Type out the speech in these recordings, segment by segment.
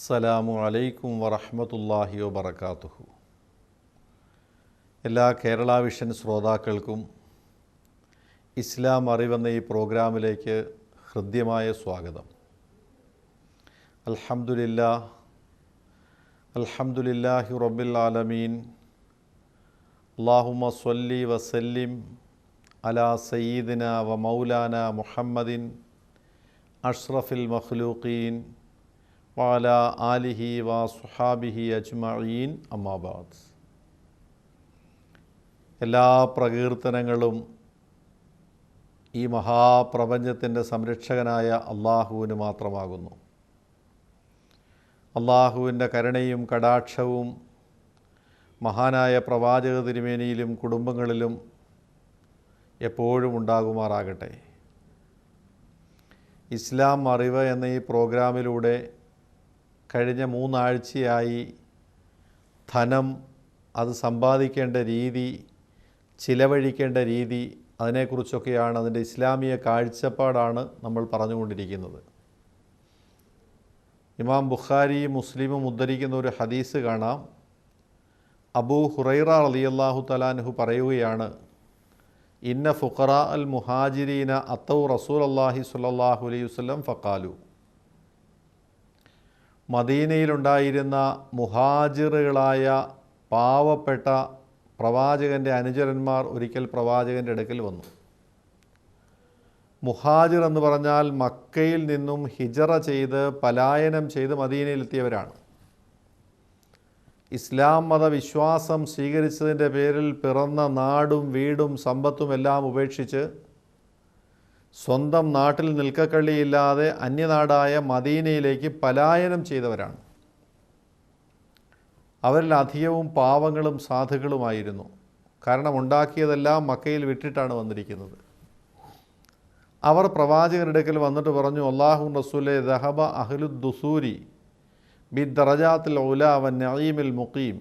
അസ്സലാമു അലൈക്കും വറഹ്മത്തുള്ളാഹി വബറകാതുഹു. എല്ലാ കേരള വിഷൻ ശ്രോതാക്കൾക്കും ഇസ്ലാം അറിവെന്ന ഈ പ്രോഗ്രാമിലേക്ക് ഹൃദ്യമായ സ്വാഗതം. അൽഹംദുലില്ലാഹി റബ്ബിൽ ആലമീൻ. അല്ലാഹുമ്മ സ്വല്ലി വസല്ലിം അലാ സയ്യിദിന വ മൗലാന മുഹമ്മദിൻ അഷ്റഫിൽ മഖ്ലൂഖീൻ വഅലാ ആലിഹി വസുഹാബിഹി അജ്മഈൻ. അമ്മാ ബഅദ്. എല്ലാ പ്രകീർത്തനങ്ങളും ഈ മഹാപ്രപഞ്ചത്തിൻ്റെ സംരക്ഷകനായ അള്ളാഹുവിന് മാത്രമാകുന്നു. അള്ളാഹുവിൻ്റെ കരുണയും കടാക്ഷവും മഹാനായ പ്രവാചക തിരുമേനിയിലും കുടുംബങ്ങളിലും എപ്പോഴും ഉണ്ടാകുമാറാകട്ടെ. ഇസ്ലാം അറിവ് എന്ന ഈ പ്രോഗ്രാമിലൂടെ കഴിഞ്ഞ 3 ആഴ്ചയായി ധനം, അത് സമ്പാദിക്കേണ്ട രീതി, ചിലവഴിക്കേണ്ട രീതി, അതിനെക്കുറിച്ചൊക്കെയാണ്, അതിൻ്റെ ഇസ്ലാമിക കാഴ്ചപ്പാടാണ് നമ്മൾ പറഞ്ഞുകൊണ്ടിരിക്കുന്നത്. ഇമാം ബുഖാരി മുസ്ലിമും ഉദ്ധരിക്കുന്ന ഒരു ഹദീസ് കാണാം. അബൂ ഹുറൈറ റളിയല്ലാഹു തആല അൻഹു പറയുകയാണ്, ഇന്ന ഫുഖറാ അൽ മുഹാജിരീന അത്തൗ റസൂലല്ലാഹി സ്വല്ലല്ലാഹു അലൈഹി വസല്ലം ഫഖാലു. മദീനയിലുണ്ടായിരുന്ന മുഹാജിറുകളായ പാവപ്പെട്ട പ്രവാചകൻ്റെ അനുചരന്മാർ ഒരിക്കൽ പ്രവാചകൻ്റെ അടുക്കൽ വന്നു. മുഹാജിർ എന്ന് പറഞ്ഞാൽ മക്കയിൽ നിന്നും ഹിജറ ചെയ്ത് പലായനം ചെയ്ത് മദീനയിലെത്തിയവരാണ്. ഇസ്ലാം മതവിശ്വാസം സ്വീകരിച്ചതിൻ്റെ പേരിൽ പിറന്ന നാടും വീടും സമ്പത്തും എല്ലാം ഉപേക്ഷിച്ച് സ്വന്തം നാട്ടിൽ നിൽക്കക്കള്ളിയില്ലാതെ അന്യനാടായ മദീനയിലേക്ക് പലായനം ചെയ്തവരാണ്. അവരിൽ അധികവും പാവങ്ങളും സാധുക്കളുമായിരുന്നു. കാരണം ഉണ്ടാക്കിയതെല്ലാം മക്കയിൽ വിട്ടിട്ടാണ് വന്നിരിക്കുന്നത്. അവർ പ്രവാചകരുടെ അടുക്കൽ വന്നിട്ട് പറഞ്ഞു, അല്ലാഹു റസൂലേ ദഹബ അഹ്ലുദ് ദുസൂരി ബിദ്ദറജാത്തിൽ ഉലാ വൻ നഈമിൽ മുഖീം.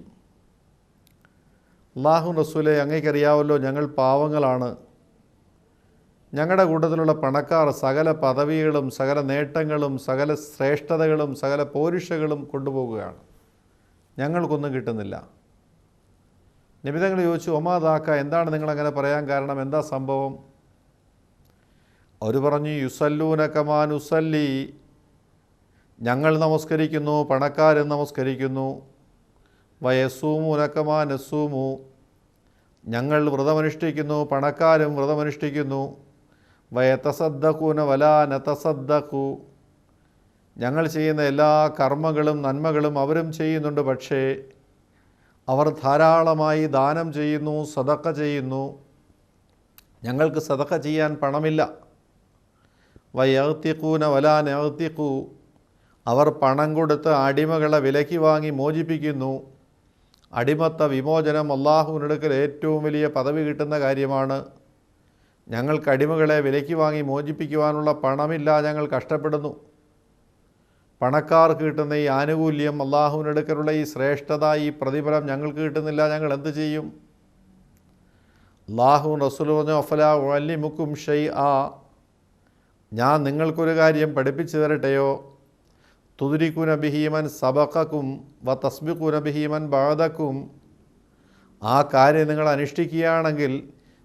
അല്ലാഹു റസൂലേ, അങ്ങേക്കറിയാവല്ലോ ഞങ്ങൾ പാവങ്ങളാണ്. ഞങ്ങളുടെ കൂട്ടത്തിലുള്ള പണക്കാർ സകല പദവികളും സകല നേട്ടങ്ങളും സകല ശ്രേഷ്ഠതകളും സകല പോരിഷകളും കൊണ്ടുപോകുകയാണ്. ഞങ്ങൾക്കൊന്നും കിട്ടുന്നില്ല. നബി തങ്ങൾ ചോദിച്ചു, ഒമാദാക്ക, എന്താണ് നിങ്ങളങ്ങനെ പറയാൻ കാരണം, എന്താ സംഭവം? അവർ പറഞ്ഞു, യുസല്ലൂന കമാ നുസല്ലി, ഞങ്ങൾ നമസ്കരിക്കുന്നു, പണക്കാരും നമസ്കരിക്കുന്നു. വയസൂമൂന കമാ നസൂമു, ഞങ്ങൾ വ്രതമനുഷ്ഠിക്കുന്നു, പണക്കാരും വ്രതമനുഷ്ഠിക്കുന്നു. വയതസദ്ദഖൂന വലാ നതസദ്ദഖു, ഞങ്ങൾ ചെയ്യുന്ന എല്ലാ കർമ്മങ്ങളും നന്മകളും അവരും ചെയ്യുന്നുണ്ട്, പക്ഷേ അവർ ധാരാളമായി ദാനം ചെയ്യുന്നു, സദഖ ചെയ്യുന്നു. ഞങ്ങൾക്ക് സദഖ ചെയ്യാൻ പണമില്ല. വയഗ്തിഖൂന വലാ നഗ്തിഖു, അവർ പണം കൊടുത്ത് അടിമകളെ വിലയ്ക്ക് വാങ്ങി മോചിപ്പിക്കുന്നു. അടിമത്ത വിമോചനം അള്ളാഹുവിനടുക്കൽ ഏറ്റവും വലിയ പദവി കിട്ടുന്ന കാര്യമാണ്. ഞങ്ങൾക്ക് അടിമകളെ വിലയ്ക്ക് വാങ്ങി മോചിപ്പിക്കുവാനുള്ള പണമില്ല, ഞങ്ങൾ കഷ്ടപ്പെടുന്നു. പണക്കാർക്ക് കിട്ടുന്ന ഈ ആനുകൂല്യം, അള്ളാഹുവിനടുക്കലുള്ള ഈ ശ്രേഷ്ഠത, ഈ പ്രതിഫലം ഞങ്ങൾക്ക് കിട്ടുന്നില്ല, ഞങ്ങൾ എന്ത് ചെയ്യും? അല്ലാഹു റസൂൽ പറഞ്ഞു, അഫലാ ഉഅല്ലിമുക്കും ഷൈആ, ഞാൻ നിങ്ങൾക്കൊരു കാര്യം പഠിപ്പിച്ചു തരട്ടെയോ? തുദ്രികൂന ബിഹിമൻ സബഖക്കും വ തസ്ബിഖൂന ബിഹിമൻ ബഅദക്കും, ആ കാര്യം നിങ്ങൾ അനുഷ്ഠിക്കുകയാണെങ്കിൽ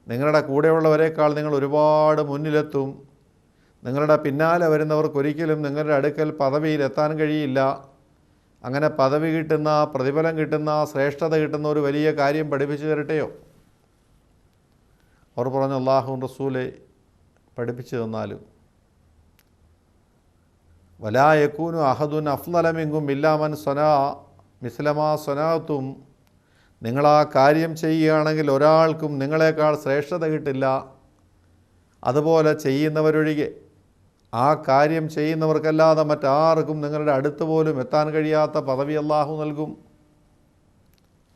നിങ്ങളുടെ കൂടെയുള്ളവരെക്കാൾ നിങ്ങൾ ഒരുപാട് മുന്നിലെത്തും. നിങ്ങളുടെ പിന്നാലെ വരുന്നവർക്കൊരിക്കലും നിങ്ങളുടെ അടുക്കൽ പദവിയിലെത്താൻ കഴിയില്ല. അങ്ങനെ പദവി കിട്ടുന്ന, പ്രതിഫലം കിട്ടുന്ന, ശ്രേഷ്ഠത കിട്ടുന്ന ഒരു വലിയ കാര്യം പഠിപ്പിച്ചു തരട്ടെയോ? അവർ പറഞ്ഞു, അല്ലാഹു റസൂലെ, പഠിപ്പിച്ചു തന്നാലും. വലാ യകൂനു അഹദുൻ അഫ്ളല മിൻകും ഇല്ലാ മൻ സനാ മിസ്ലമാ സനാഅതും, നിങ്ങളാ കാര്യം ചെയ്യുകയാണെങ്കിൽ ഒരാൾക്കും നിങ്ങളെക്കാൾ ശ്രേഷ്ഠത കിട്ടില്ല. അതുപോലെ ചെയ്യുന്നവരൊഴികെ, ആ കാര്യം ചെയ്യുന്നവർക്കല്ലാതെ മറ്റാർക്കും നിങ്ങളുടെ അടുത്ത് പോലും എത്താൻ കഴിയാത്ത പദവി അല്ലാഹു നൽകും.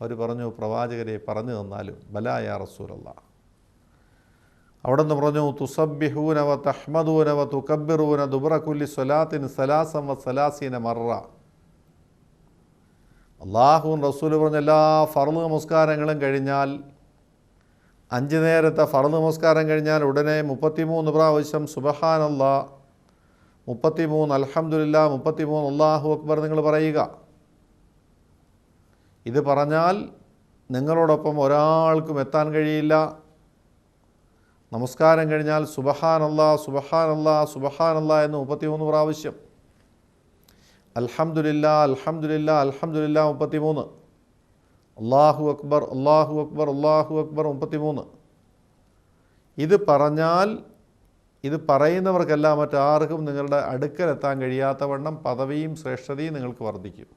അവർ പറഞ്ഞു, പ്രവാചകരെ പറഞ്ഞു തന്നാലും. ബലാ യാ റസൂലല്ലാഹ്. അവിടെ നിന്ന് പറഞ്ഞു, തുസബ്ബിഹൂന വ തഹ്മദൂന വ തുകബ്ബിറൂന ദുബ്ര കുല്ലി സ്വലാത്തിൻ സലാസം വ സലാസീന മറ. അല്ലാഹുവും റസൂൽ പറഞ്ഞ എല്ലാ ഫർള് നമസ്കാരങ്ങളും കഴിഞ്ഞാൽ, 5 നേരത്തെ ഫർള് നമസ്കാരം കഴിഞ്ഞാൽ ഉടനെ 33 പ്രാവശ്യം സുബ്ഹാനല്ലാഹ് 33 അൽഹംദുലില്ലാ, 33 അല്ലാഹു അക്ബർ നിങ്ങൾ പറയുക. ഇത് പറഞ്ഞാൽ നിങ്ങളോടൊപ്പം ഒരാൾക്കും എത്താൻ കഴിയില്ല. നമസ്കാരം കഴിഞ്ഞാൽ സുബ്ഹാനല്ലാ സുബ്ഹാനല്ലാ സുബ്ഹാനല്ലാ എന്ന് 33 പ്രാവശ്യം, അൽഹംദുലില്ലാ അൽഹംദുലില്ലാ അൽഹംദുലില്ലാ 33, അല്ലാഹു അക്ബർ അല്ലാഹു അക്ബർ അല്ലാഹു അക്ബർ 33. ഇത് പറഞ്ഞാൽ ഇത് പറയുന്നവർക്കെല്ലാം മറ്റാർക്കും നിങ്ങളുടെ അടുക്കലെത്താൻ കഴിയാത്തവണ്ണം പദവിയും ശ്രേഷ്ഠതയും നിങ്ങൾക്ക് വർദ്ധിക്കും.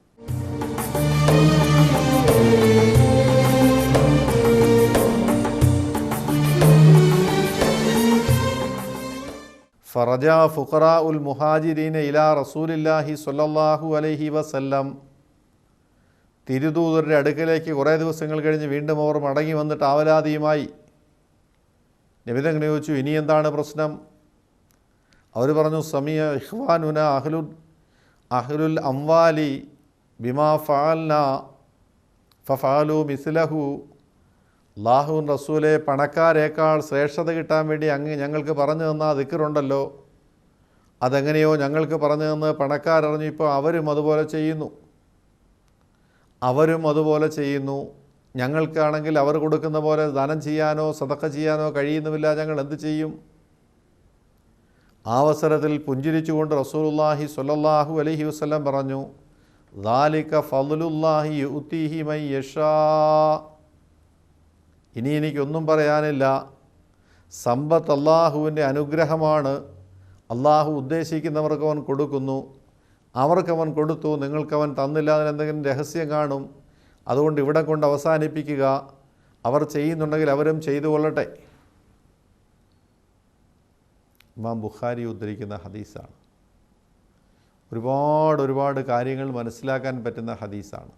ഫറജാ ഫുഖറാ ഉൽ മുഹാജിരീന ഇലാ റസൂലില്ലാഹി സ്വല്ലല്ലാഹു അലൈഹി വസല്ലം. തിരുദൂതരുടെ അടുക്കലേക്ക് കുറേ ദിവസങ്ങൾ കഴിഞ്ഞ് വീണ്ടും അവർ മടങ്ങി വന്നിട്ട് ആവലാതിയുമായി നബി തങ്ങൾ ചോദിച്ചു, ഇനി എന്താണ് പ്രശ്നം? അവർ പറഞ്ഞു, സമിയ ഇഖ്വാനുന അഹ്ലുൽ അംവാലി ബിമാ ഫഅൽന ഫഫഅലു മിസ്ലഹു. അല്ലാഹുവിൻ റസൂലെ, പണക്കാരേക്കാൾ ശ്രേഷ്ഠത കിട്ടാൻ വേണ്ടി അങ്ങ് ഞങ്ങൾക്ക് പറഞ്ഞു തന്ന ദിക്റുണ്ടല്ലോ, അതെങ്ങനെയോ ഞങ്ങൾക്ക് പറഞ്ഞു തന്ന് പണക്കാരറിഞ്ഞു. ഇപ്പോൾ അവരും അതുപോലെ ചെയ്യുന്നു. ഞങ്ങൾക്കാണെങ്കിൽ അവർ കൊടുക്കുന്ന പോലെ ദാനം ചെയ്യാനോ സദഖ ചെയ്യാനോ കഴിയുന്നുമില്ല, ഞങ്ങൾ എന്ത് ചെയ്യും? ആ അവസരത്തിൽ പുഞ്ചിരിച്ചുകൊണ്ട് റസൂലുള്ളാഹി സ്വല്ലല്ലാഹു അലൈഹി വസല്ലം പറഞ്ഞു, ദാലിക ഫളലുല്ലാഹി യുഅ്തിഹി മൻ യശാ. ഇനി എനിക്കൊന്നും പറയാനില്ല. സമ്പത്ത് അള്ളാഹുവിൻ്റെ അനുഗ്രഹമാണ്. അള്ളാഹു ഉദ്ദേശിക്കുന്നവർക്ക് അവൻ കൊടുക്കുന്നു. അവർക്കവൻ കൊടുത്തു, നിങ്ങൾക്കവൻ തന്നില്ല, അതിനെന്തെങ്കിലും രഹസ്യം കാണും. അതുകൊണ്ട് ഇവിടെ കൊണ്ട് അവസാനിപ്പിക്കുക. അവർ ചെയ്യുന്നുണ്ടെങ്കിൽ അവരും ചെയ്തു കൊള്ളട്ടെ. ഇമാം ബുഖാരി ഉദ്ധരിക്കുന്ന ഹദീസാണ്. ഒരുപാട് കാര്യങ്ങൾ മനസ്സിലാക്കാൻ പറ്റുന്ന ഹദീസാണ്.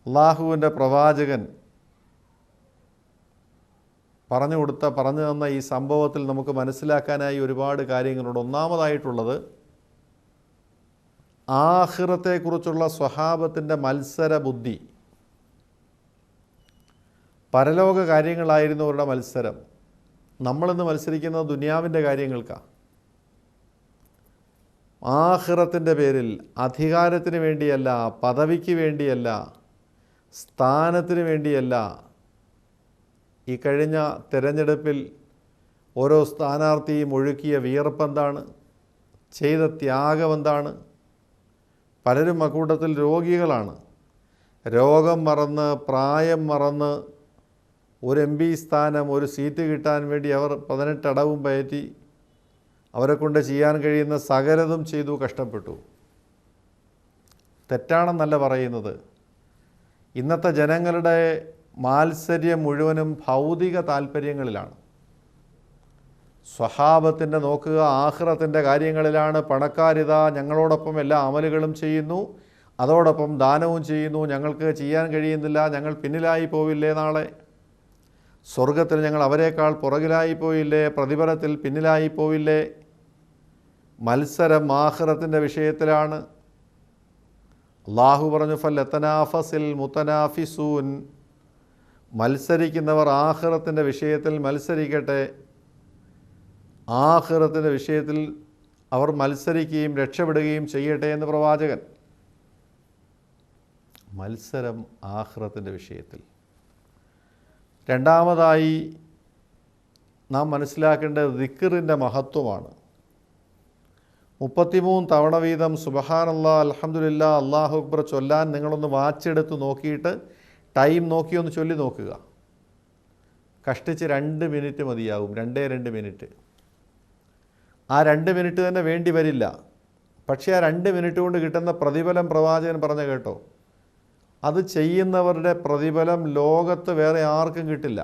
അള്ളാഹുവിൻ്റെ പ്രവാചകൻ പറഞ്ഞു തന്ന ഈ സംഭവത്തിൽ നമുക്ക് മനസ്സിലാക്കാനായി ഒരുപാട് കാര്യങ്ങളുണ്ട്. ഒന്നാമതായിട്ടുള്ളത്, ആഖിറത്തെക്കുറിച്ചുള്ള സ്വഹാബത്തിൻ്റെ മത്സര ബുദ്ധി. പരലോക കാര്യങ്ങളായിരുന്നു അവരുടെ മത്സരം. നമ്മളിന്ന് മത്സരിക്കുന്നത് ദുനിയാവിൻ്റെ കാര്യങ്ങൾക്കാണ്. ആഖിറത്തിൻ്റെ പേരിൽ അധികാരത്തിന് വേണ്ടിയല്ല, പദവിക്ക് വേണ്ടിയല്ല, സ്ഥാനത്തിന് വേണ്ടിയല്ല. ഈ കഴിഞ്ഞ തെരഞ്ഞെടുപ്പിൽ ഓരോ സ്ഥാനാർത്ഥിയും ഒഴുക്കിയ വിയർപ്പെന്താണ്, ചെയ്ത ത്യാഗമെന്താണ്? പലരും അക്കൂട്ടത്തിൽ രോഗികളാണ്. രോഗം മറന്ന്, പ്രായം മറന്ന്, ഒരു MP സ്ഥാനം, ഒരു സീറ്റ് കിട്ടാൻ വേണ്ടി അവർ 18 അടവും പയറ്റി അവരെക്കൊണ്ട് ചെയ്യാൻ കഴിയുന്ന സകലതും ചെയ്തു, കഷ്ടപ്പെട്ടു. തെറ്റാണെന്നല്ല പറയുന്നത്. ഇന്നത്തെ ജനങ്ങളുടെ മാത്സര്യം മുഴുവനും ഭൗതിക താല്പര്യങ്ങളിലാണ്. സ്വഹാബത്തിൻ്റെ നോക്കുക, ആഖിറത്തിൻ്റെ കാര്യങ്ങളിലാണ്. പണക്കാരിതാ ഞങ്ങളോടൊപ്പം എല്ലാ അമലുകളും ചെയ്യുന്നു, അതോടൊപ്പം ദാനവും ചെയ്യുന്നു. ഞങ്ങൾക്ക് ചെയ്യാൻ കഴിയുന്നില്ല, ഞങ്ങൾ പിന്നിലായി പോവില്ലേ? നാളെ സ്വർഗത്തിൽ ഞങ്ങൾ അവരെക്കാൾ പുറകിലായി പോയില്ലേ? പ്രതിഫലത്തിൽ പിന്നിലായി പോവില്ലേ? മത്സരം ആഖിറത്തിൻ്റെ വിഷയത്തിലാണ്. അല്ലാഹു പറഞ്ഞു, ഫലതനാഫസിൽ മുതനാഫിസൂൻ. മത്സരിക്കുന്നവർ ആഖിറത്തിൻ്റെ വിഷയത്തിൽ മത്സരിക്കട്ടെ. ആഖിറത്തിൻ്റെ വിഷയത്തിൽ അവർ മത്സരിക്കുകയും രക്ഷപ്പെടുകയും ചെയ്യട്ടെ എന്ന് പ്രവാചകൻ. മത്സരം ആഖിറത്തിൻ്റെ വിഷയത്തിൽ. രണ്ടാമതായി നാം മനസ്സിലാക്കേണ്ടത് ദിക്റിൻ്റെ മഹത്വമാണ്. 33 തവണ വീതം സുബ്ഹാനല്ലാഹ് അൽഹംദുലില്ലാ അല്ലാഹു അക്ബർ ചൊല്ലാൻ നിങ്ങളൊന്ന് വാച്ചെടുത്ത് നോക്കിയിട്ട് ടൈം നോക്കിയൊന്ന് ചൊല്ലി നോക്കുക. കഷ്ടിച്ച് 2 മിനിറ്റ് മതിയാവും, 2 മിനിറ്റ്. ആ 2 മിനിറ്റ് തന്നെ വേണ്ടി വരില്ല. പക്ഷേ ആ 2 മിനിറ്റ് കൊണ്ട് കിട്ടുന്ന പ്രതിഫലം പ്രവാചകൻ പറഞ്ഞ കേട്ടോ, അത് ചെയ്യുന്നവരുടെ പ്രതിഫലം ലോകത്ത് വേറെ ആർക്കും കിട്ടില്ല.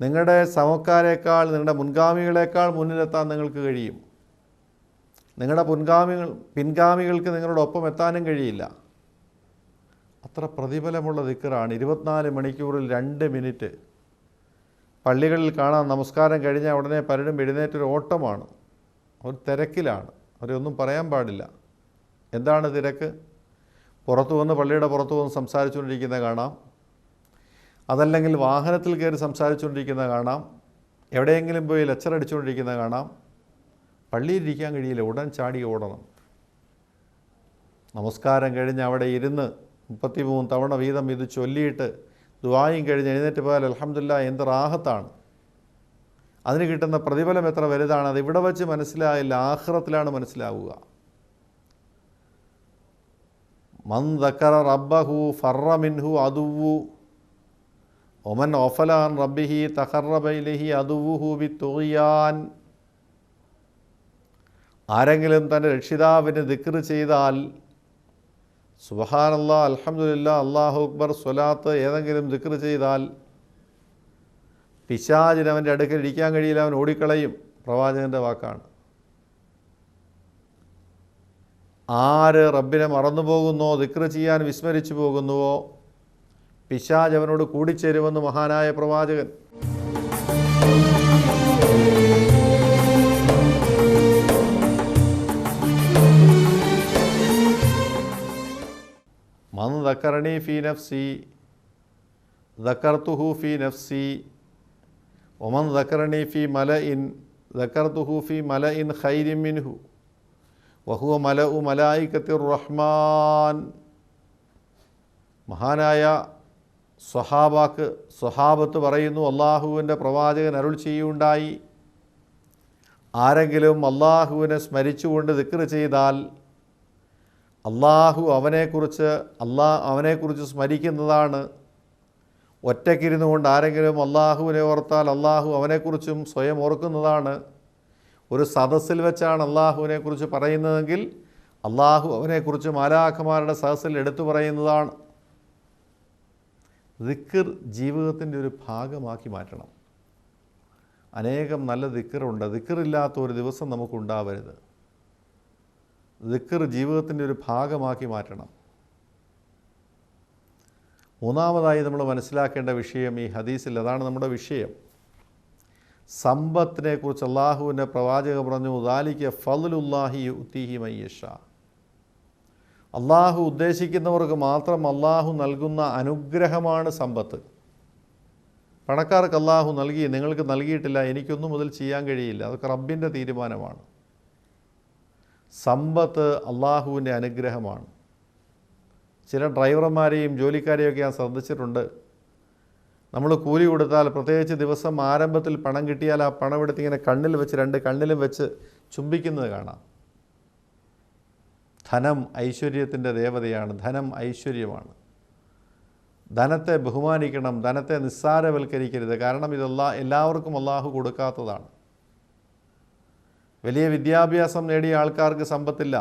നിങ്ങളുടെ സമക്കാരേക്കാൾ, നിങ്ങളുടെ മുൻഗാമികളെക്കാൾ മുന്നിലെത്താൻ നിങ്ങൾക്ക് കഴിയും. നിങ്ങളുടെ പിൻഗാമികൾക്ക് നിങ്ങളോടൊപ്പം എത്താനും കഴിയില്ല. അത്ര പ്രതിഫലമുള്ള ദിക്റാണ്. 24 മണിക്കൂറിൽ 2 മിനിറ്റ്. പള്ളികളിൽ കാണാം, നമസ്കാരം കഴിഞ്ഞാൽ ഉടനെ പലരും എഴുന്നേറ്റൊരു ഓട്ടമാണ്, ഒരു തിരക്കിലാണ്. അവരൊന്നും പറയാൻ പാടില്ല. എന്താണ് തിരക്ക്? പുറത്തു വന്ന്, പള്ളിയുടെ പുറത്തു വന്ന് സംസാരിച്ചുകൊണ്ടിരിക്കുന്നത് കാണാം. അതല്ലെങ്കിൽ വാഹനത്തിൽ കയറി സംസാരിച്ചുകൊണ്ടിരിക്കുന്നത് കാണാം. എവിടെയെങ്കിലും പോയി ലെക്ചർ അടിച്ചുകൊണ്ടിരിക്കുന്നത് കാണാം, പള്ളിയിലിരിക്കാൻ കഴിയില്ല, ഉടൻ ചാടി ഓടണം. നമസ്കാരം കഴിഞ്ഞ് അവിടെ ഇരുന്ന് 33 തവണ വീതം ഇത് ചൊല്ലിയിട്ട് ദുആയും കഴിഞ്ഞ് എഴുന്നേറ്റ് പോയാൽ അൽഹംദുലില്ലാഹ് എന്ത് റാഹത്താണ്. അതിന് കിട്ടുന്ന പ്രതിഫലം എത്ര വലുതാണ്. അത് ഇവിടെ വച്ച് മനസ്സിലായില്ല, ആഖിറത്തിലാണ് മനസ്സിലാവുക. മൻ ദക്കറ റബ്ബഹു ഫറ മിൻഹു അദുവു ഒമൻ ഒഫലാൻ റബ്ബിഹി തഖറബ ഇലൈഹി അദുവുഹു ബിത്തുഗ്യാൻ. ആരെങ്കിലും തൻ്റെ രക്ഷിതാവിന് ദിക്ർ ചെയ്താൽ, സുബ്ഹാനല്ലാഹ്, അൽഹംദുലില്ലാഹ്, അല്ലാഹു അക്ബർ, സ്വലാത്ത് ഏതെങ്കിലും ദിക്ർ ചെയ്താൽ പിശാചിന് അവൻ്റെ അടുക്കൽ ഇരിക്കാൻ കഴിയില്ല, അവൻ ഓടിക്കളയും. പ്രവാചകൻ്റെ വാക്കാണ്. ആര് റബ്ബിനെ മറന്നു പോകുന്നോ, ദിക്ർ ചെയ്യാൻ വിസ്മരിച്ചു പോകുന്നുവോ, പിശാച് അവനോട് കൂടിച്ചേരുമെന്ന് മഹാനായ പ്രവാചകൻ. മൻ ദക്കറനി ഫീ നഫ്സി ദക്കർതുഹു ഫീ നഫ്സി ഒമൻ ദക്കറനി ഫീ മലഇൻ ദക്കർതുഹു ഫീ മലഇൻ ഖൈരിൻ മിൻഹു വഹുവ മലഉ മലായികത്തിർ റഹ്മാൻ. മഹാനായ സ്വഹാബത്ത് പറയുന്നു, അള്ളാഹുവിൻ്റെ പ്രവാചകൻ അരുൾ ചെയ്യുണ്ടായി, ആരെങ്കിലും അള്ളാഹുവിനെ സ്മരിച്ചുകൊണ്ട് ദിക്ർ ചെയ്താൽ അള്ളാഹു അവനെക്കുറിച്ച് സ്മരിക്കുന്നതാണ്. ഒറ്റയ്ക്കിരുന്നു കൊണ്ട് ആരെങ്കിലും അള്ളാഹുവിനെ ഓർത്താൽ അള്ളാഹു അവനെക്കുറിച്ചും സ്വയം ഓർക്കുന്നതാണ്. ഒരു സദസ്സിൽ വെച്ചാണ് അള്ളാഹുവിനെക്കുറിച്ച് പറയുന്നതെങ്കിൽ അള്ളാഹു അവനെക്കുറിച്ച് മാലാഖമാരുടെ സദസ്സിൽ എടുത്തു പറയുന്നതാണ്. ദിക്ർ ജീവിതത്തിൻ്റെ ഒരു ഭാഗമാക്കി മാറ്റണം. അനേകം നല്ല ദിക്റുണ്ട്. ദിക്റില്ലാത്ത ഒരു ദിവസം നമുക്കുണ്ടാവരുത്. ദിക്ർ ജീവിതത്തിൻ്റെ ഒരു ഭാഗമാക്കി മാറ്റണം. മൂന്നാമതായി നമ്മൾ മനസ്സിലാക്കേണ്ട വിഷയം ഈ ഹദീസിൽ, അതാണ് നമ്മുടെ വിഷയം. സമ്പത്തിനെക്കുറിച്ച് അള്ളാഹുവിൻ്റെ പ്രവാചകൻ പറഞ്ഞു, ദാലിക ഫദ്ലുല്ലാഹി യുഅ്തിഹി മൻ യശാ. അള്ളാഹു ഉദ്ദേശിക്കുന്നവർക്ക് മാത്രം അള്ളാഹു നൽകുന്ന അനുഗ്രഹമാണ് സമ്പത്ത്. പണക്കാർക്ക് അള്ളാഹു നൽകി, നിങ്ങൾക്ക് നൽകിയിട്ടില്ല, എനിക്കൊന്നും മുതൽ ചെയ്യാൻ കഴിയില്ല, അതൊക്കെ റബ്ബിൻ്റെ തീരുമാനമാണ്. സമ്പത്ത് അള്ളാഹുവിൻ്റെ അനുഗ്രഹമാണ്. ചില ഡ്രൈവർമാരെയും ജോലിക്കാരെയൊക്കെ ഞാൻ ശ്രദ്ധിച്ചിട്ടുണ്ട്. നമ്മൾ കൂലി കൊടുത്താൽ, പ്രത്യേകിച്ച് ദിവസം ആരംഭത്തിൽ പണം കിട്ടിയാൽ ആ പണം എടുത്ത് ഇങ്ങനെ കണ്ണിൽ വെച്ച്, 2 കണ്ണിലും വെച്ച് ചുംബിക്കുന്നത് കാണാം. ധനം ഐശ്വര്യത്തിൻ്റെ ദേവതയാണ്. ധനം ഐശ്വര്യമാണ്. ധനത്തെ ബഹുമാനിക്കണം, ധനത്തെ നിസ്സാരവൽക്കരിക്കരുത്. കാരണം എല്ലാവർക്കും അള്ളാഹു കൊടുക്കാത്തതാണ്. വലിയ വിദ്യാഭ്യാസം നേടിയ ആൾക്കാർക്ക് സമ്പത്തില്ല.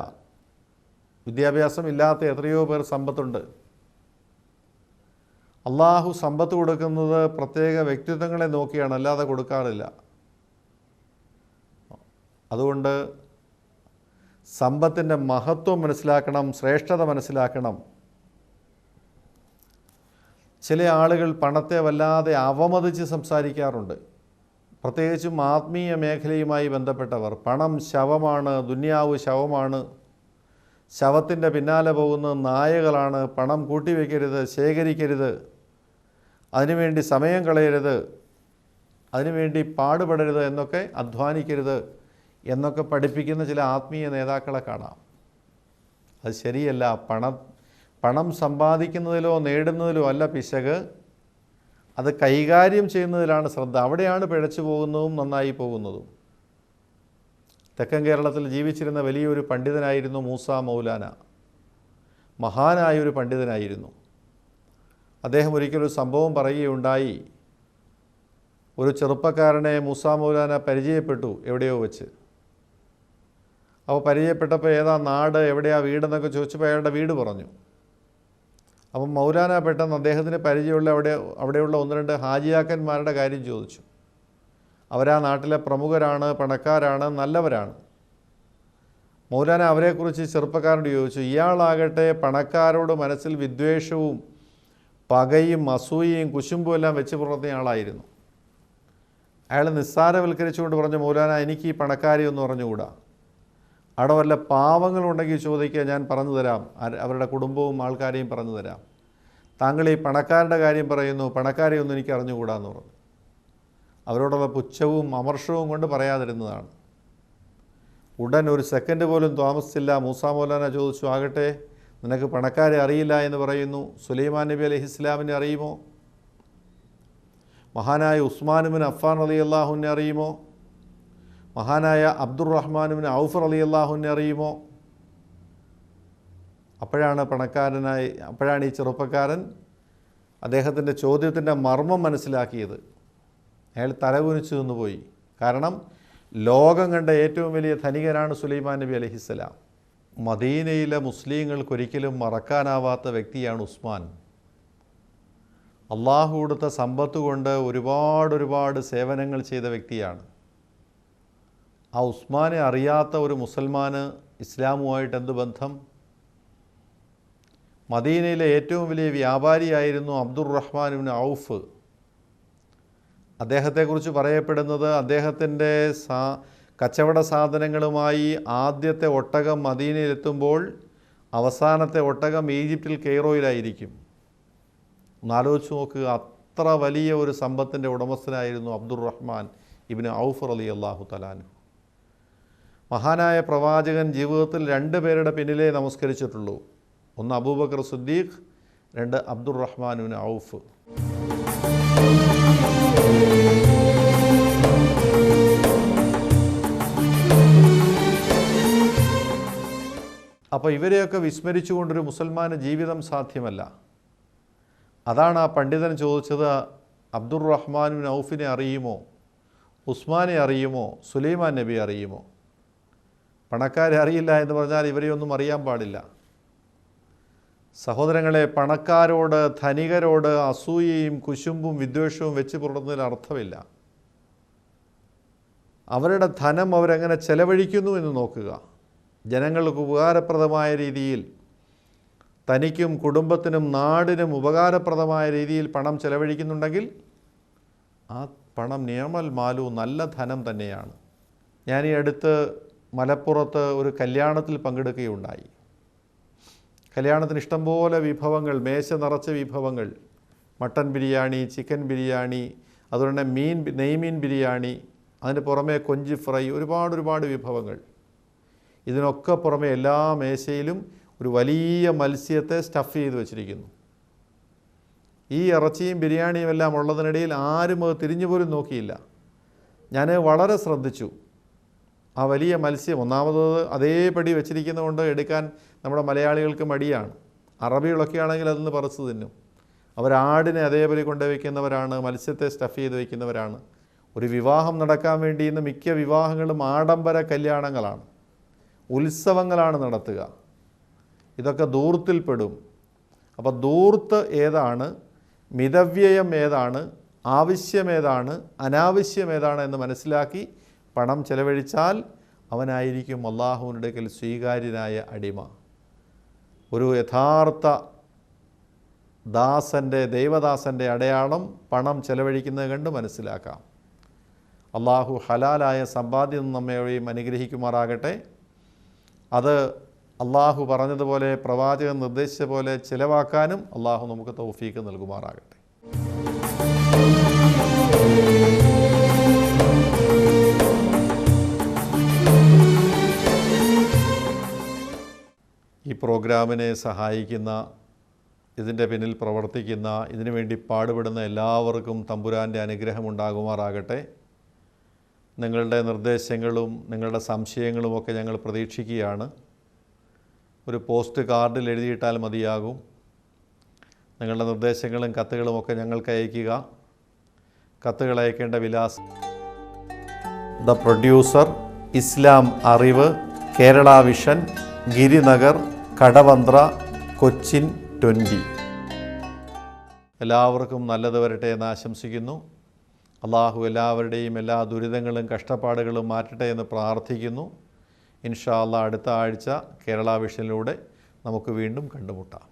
വിദ്യാഭ്യാസം ഇല്ലാത്ത എത്രയോ പേർ സമ്പത്തുണ്ട്. അള്ളാഹു സമ്പത്ത് കൊടുക്കുന്നത് പ്രത്യേക വ്യക്തിത്വങ്ങളെ നോക്കിയാണ്, അല്ലാതെ കൊടുക്കാറില്ല. അതുകൊണ്ട് സമ്പത്തിൻ്റെ മഹത്വം മനസ്സിലാക്കണം, ശ്രേഷ്ഠത മനസ്സിലാക്കണം. ചില ആളുകൾ പണത്തെ വല്ലാതെ അവമതിച്ച് സംസാരിക്കാറുണ്ട്, പ്രത്യേകിച്ചും ആത്മീയ മേഖലയുമായി ബന്ധപ്പെട്ടവർ. പണം ശവമാണ്, ദുന്യാവ് ശവമാണ്, ശവത്തിൻ്റെ പിന്നാലെ പോകുന്ന നായകളാണ്, പണം കൂട്ടിവെക്കരുത്, ശേഖരിക്കരുത്, അതിനുവേണ്ടി സമയം കളയരുത്, അതിനുവേണ്ടി പാടുപെടരുത് എന്നൊക്കെ, അധ്വാനിക്കരുത് എന്നൊക്കെ പഠിപ്പിക്കുന്ന ചില ആത്മീയ നേതാക്കളെ കാണാം. അത് ശരിയല്ല. പണം സമ്പാദിക്കുന്നതിലോ നേടുന്നതിലോ അല്ല പിശക്, അത് കൈകാര്യം ചെയ്യുന്നതിലാണ് ശ്രദ്ധ. അവിടെയാണ് പിഴച്ചു പോകുന്നതും നന്നായി പോകുന്നതും. തെക്കൻ കേരളത്തിൽ ജീവിച്ചിരുന്ന വലിയൊരു പണ്ഡിതനായിരുന്നു മൂസ മൗലാന. മഹാനായൊരു പണ്ഡിതനായിരുന്നു. അദ്ദേഹം ഒരിക്കലൊരു സംഭവം പറയുകയുണ്ടായി. ഒരു ചെറുപ്പക്കാരനെ മൂസ മൗലാന പരിചയപ്പെട്ടു എവിടെയോ വെച്ച്. അപ്പോൾ പരിചയപ്പെട്ടപ്പോൾ ഏതാ നാട്, എവിടെയാ വീടെന്നൊക്കെ ചോദിച്ചപ്പോൾ അയാളുടെ വീട് പറഞ്ഞു. അപ്പം മൗലാന പെട്ടെന്ന് അദ്ദേഹത്തിന് പരിചയമുള്ള അവിടെയുള്ള 1-2 ഹാജിയാക്കന്മാരുടെ കാര്യം ചോദിച്ചു. അവരാ നാട്ടിലെ പ്രമുഖരാണ്, പണക്കാരാണ്, നല്ലവരാണ്. മൗലാന അവരെക്കുറിച്ച് ചെറുപ്പക്കാരോട് ചോദിച്ചു. ഇയാളാകട്ടെ പണക്കാരോട് മനസ്സിൽ വിദ്വേഷവും പകയും അസൂയയും കുശുമ്പും എല്ലാം വെച്ച് പുലർത്തിയ ആളായിരുന്നു. അയാൾ നിസ്സാരവൽക്കരിച്ചുകൊണ്ട് പറഞ്ഞു, മൗലാന എനിക്ക് ഈ പണക്കാരെ ഒന്ന് പറഞ്ഞുകൂടാ, അവിടെ വല്ല പാവങ്ങളുണ്ടെങ്കിൽ ചോദിക്കുക, ഞാൻ പറഞ്ഞു തരാം, അവരുടെ കുടുംബവും ആൾക്കാരെയും പറഞ്ഞു തരാം. താങ്കൾ ഈ പണക്കാരുടെ കാര്യം പറയുന്നു, പണക്കാരെ ഒന്നും എനിക്ക് അറിഞ്ഞുകൂടാന്ന് പറഞ്ഞു. അവരോടുള്ള പുച്ഛവും അമർഷവും കൊണ്ട് പറയാതിരുന്നതാണ്. ഉടൻ ഒരു സെക്കൻഡ് പോലും താമസിച്ചില്ല. മൂസാ മൗലാന ചോദിച്ചു, ആകട്ടെ നിനക്ക് പണക്കാരെ അറിയില്ല എന്ന് പറയുന്നു, സുലൈമാൻ നബി അലൈഹിസ്സലാമിനെ അറിയുമോ? മഹാനായ ഉസ്മാൻ ബിൻ അഫ്ഫാൻ റളിയല്ലാഹുവിനെ അറിയുമോ? മഹാനായ അബ്ദുറഹ്മാൻ ബിൻ ഔഫ് റളിയല്ലാഹുവിനെ അറിയുമോ? അപ്പോഴാണ് ഈ ചെറുപ്പക്കാരൻ അദ്ദേഹത്തിൻ്റെ ചോദ്യത്തിൻ്റെ മർമ്മം മനസ്സിലാക്കിയത്. അയാൾ തലകുനിച്ചു നിന്നുപോയി. കാരണം ലോകം കണ്ട ഏറ്റവും വലിയ ധനികനാണ് സുലൈമാൻ നബി അലൈഹിസ്സലാം. മദീനയിലെ മുസ്ലിങ്ങൾക്കൊരിക്കലും മറക്കാനാവാത്ത വ്യക്തിയാണ് ഉസ്മാൻ. അള്ളാഹു കൊടുത്ത സമ്പത്ത് കൊണ്ട് ഒരുപാട് സേവനങ്ങൾ ചെയ്ത വ്യക്തിയാണ്. ആ ഉസ്മാനെ അറിയാത്ത ഒരു മുസൽമാന് ഇസ്ലാമുമായിട്ട് എന്ത് ബന്ധം? മദീനയിലെ ഏറ്റവും വലിയ വ്യാപാരിയായിരുന്നു അബ്ദുറഹ്മാൻ ബിൻ ഔഫ്. അദ്ദേഹത്തെക്കുറിച്ച് പറയപ്പെടുന്നത് അദ്ദേഹത്തിൻ്റെ കച്ചവട സാധനങ്ങളുമായി ആദ്യത്തെ ഒട്ടകം മദീനയിലെത്തുമ്പോൾ അവസാനത്തെ ഒട്ടകം ഈജിപ്തിൽ കെയ്റോയിലായിരിക്കും. ഒന്നാലോചിച്ച് നോക്കുക, അത്ര വലിയ ഒരു സമ്പത്തിൻ്റെ ഉടമസ്ഥനായിരുന്നു അബ്ദുറഹ്മാൻ ഇബ്നു ഔഫ് റളിയല്ലാഹു തആല അൻഹു. മഹാനായ പ്രവാചകൻ ജീവിതത്തിൽ 2 പേരുടെ പിന്നിലേ നമസ്കരിച്ചിട്ടുള്ളൂ. ഒന്ന് അബൂബക്കർ സിദ്ദീഖ്, 2 അബ്ദുറഹ്മാൻ ഇബ്നു ഔഫ്. അപ്പോൾ ഇവരെയൊക്കെ വിസ്മരിച്ചുകൊണ്ടൊരു മുസൽമാന് ജീവിതം സാധ്യമല്ല. അതാണ് ആ പണ്ഡിതൻ ചോദിച്ചത്, അബ്ദുറഹ്മാൻ ബിൻ ഔഫിനെ അറിയുമോ? ഉസ്മാനെ അറിയുമോ? സുലൈമാൻ നബി അറിയുമോ? പണക്കാരെ അറിയില്ല എന്ന് പറഞ്ഞാൽ ഇവരെയൊന്നും അറിയാൻ പാടില്ല. സഹോദരങ്ങളെ, പണക്കാരോട് ധനികരോട് അസൂയയും കുശുമ്പും വിദ്വേഷവും വെച്ച് പുലർത്തുന്നതിൽ അർത്ഥമില്ല. അവരുടെ ധനം അവരെങ്ങനെ ചെലവഴിക്കുന്നു എന്ന് നോക്കുക. ജനങ്ങൾക്ക് ഉപകാരപ്രദമായ രീതിയിൽ, തനിക്കും കുടുംബത്തിനും നാടിനും ഉപകാരപ്രദമായ രീതിയിൽ പണം ചെലവഴിക്കുന്നുണ്ടെങ്കിൽ ആ പണം നിയമൽ മാലു നല്ല ധനം തന്നെയാണ്. ഞാൻ ഈ അടുത്ത് മലപ്പുറത്ത് ഒരു കല്യാണത്തിൽ പങ്കെടുക്കുകയുണ്ടായി. കല്യാണത്തിന് ഇഷ്ടംപോലെ വിഭവങ്ങൾ, മേശ നിറച്ച വിഭവങ്ങൾ, മട്ടൻ ബിരിയാണി, ചിക്കൻ ബിരിയാണി, അതുപോലെ തന്നെ നെയ്മീൻ ബിരിയാണി, അതിന് പുറമെ കൊഞ്ച് ഫ്രൈ, ഒരുപാട് വിഭവങ്ങൾ. ഇതിനൊക്കെ പുറമെ എല്ലാ മേശയിലും ഒരു വലിയ മത്സ്യത്തെ സ്റ്റഫ് ചെയ്ത് വെച്ചിരിക്കുന്നു. ഈ ഇറച്ചിയും ബിരിയാണിയും എല്ലാം ഉള്ളതിനിടയിൽ ആരും അത് തിരിഞ്ഞു പോലും നോക്കിയില്ല. ഞാൻ വളരെ ശ്രദ്ധിച്ചു. ആ വലിയ മത്സ്യം ഒന്നാമത് അതേപടി വെച്ചിരിക്കുന്നതുകൊണ്ട് എടുക്കാൻ നമ്മുടെ മലയാളികൾക്ക് മടിയാണ്. അറബികളൊക്കെ ആണെങ്കിൽ അതിന് പറിച്ചു തിന്നും. അവരാടിനെ അതേപടി കൊണ്ടുവയ്ക്കുന്നവരാണ്, മത്സ്യത്തെ സ്റ്റഫ് ചെയ്ത് വയ്ക്കുന്നവരാണ്. ഒരു വിവാഹം നടക്കാൻ വേണ്ടി ഇന്ന് മിക്ക വിവാഹങ്ങളും ആഡംബര കല്യാണങ്ങളാണ്, ഉത്സവങ്ങളാണ് നടത്തുക. ഇതൊക്കെ ധൂർത്തിൽപ്പെടും. അപ്പോൾ ധൂർത്ത് ഏതാണ്, മിതവ്യയം ഏതാണ്, ആവശ്യമേതാണ്, അനാവശ്യമേതാണ് എന്ന് മനസ്സിലാക്കി പണം ചെലവഴിച്ചാൽ അവനായിരിക്കും അള്ളാഹുവിൻ്റെ അടുക്കൽ സ്വീകാര്യനായ അടിമ. ഒരു യഥാർത്ഥ ദൈവദാസൻ്റെ അടയാളം പണം ചെലവഴിക്കുന്നത് കണ്ട് മനസ്സിലാക്കാം. അള്ളാഹു ഹലാലായ സമ്പാദ്യം നമ്മെയും അനുഗ്രഹിക്കുമാറാകട്ടെ. അത് അള്ളാഹു പറഞ്ഞതുപോലെ പ്രവാചകൻ നിർദ്ദേശിച്ച പോലെ ചിലവാക്കാനും അള്ളാഹു നമുക്ക് തൗഫീക്ക് നൽകുമാറാകട്ടെ. ഈ പ്രോഗ്രാമിനെ സഹായിക്കുന്ന, ഇതിൻ്റെ പിന്നിൽ പ്രവർത്തിക്കുന്ന, ഇതിനുവേണ്ടി പാടുപെടുന്ന എല്ലാവർക്കും തമ്പുരാൻ്റെ അനുഗ്രഹം ഉണ്ടാകുമാറാകട്ടെ. നിങ്ങളുടെ നിർദ്ദേശങ്ങളും നിങ്ങളുടെ സംശയങ്ങളുമൊക്കെ ഞങ്ങൾ പ്രതീക്ഷിക്കുകയാണ്. ഒരു പോസ്റ്റ് കാർഡിൽ എഴുതിയിട്ടാൽ മതിയാകും. നിങ്ങളുടെ നിർദ്ദേശങ്ങളും കത്തുകളുമൊക്കെ ഞങ്ങൾക്ക് അയയ്ക്കുക. കത്തുകൾ അയക്കേണ്ട വിലാസം: ദ പ്രൊഡ്യൂസർ, ഇസ്ലാം അറിവ്, കേരള വിഷൻ, ഗിരിനഗർ, കടവന്ത്ര, കൊച്ചിൻ 20. എല്ലാവർക്കും നല്ലത് വരട്ടെ എന്ന് ആശംസിക്കുന്നു. അള്ളാഹു എല്ലാവരുടെയും എല്ലാ ദുരിതങ്ങളും കഷ്ടപ്പാടുകളും മാറ്റട്ടെ എന്ന് പ്രാർത്ഥിക്കുന്നു. ഇൻഷാ അള്ളാഹ് അടുത്ത ആഴ്ച കേരള വിഷനിലൂടെ നമുക്ക് വീണ്ടും കണ്ടുമുട്ടാം.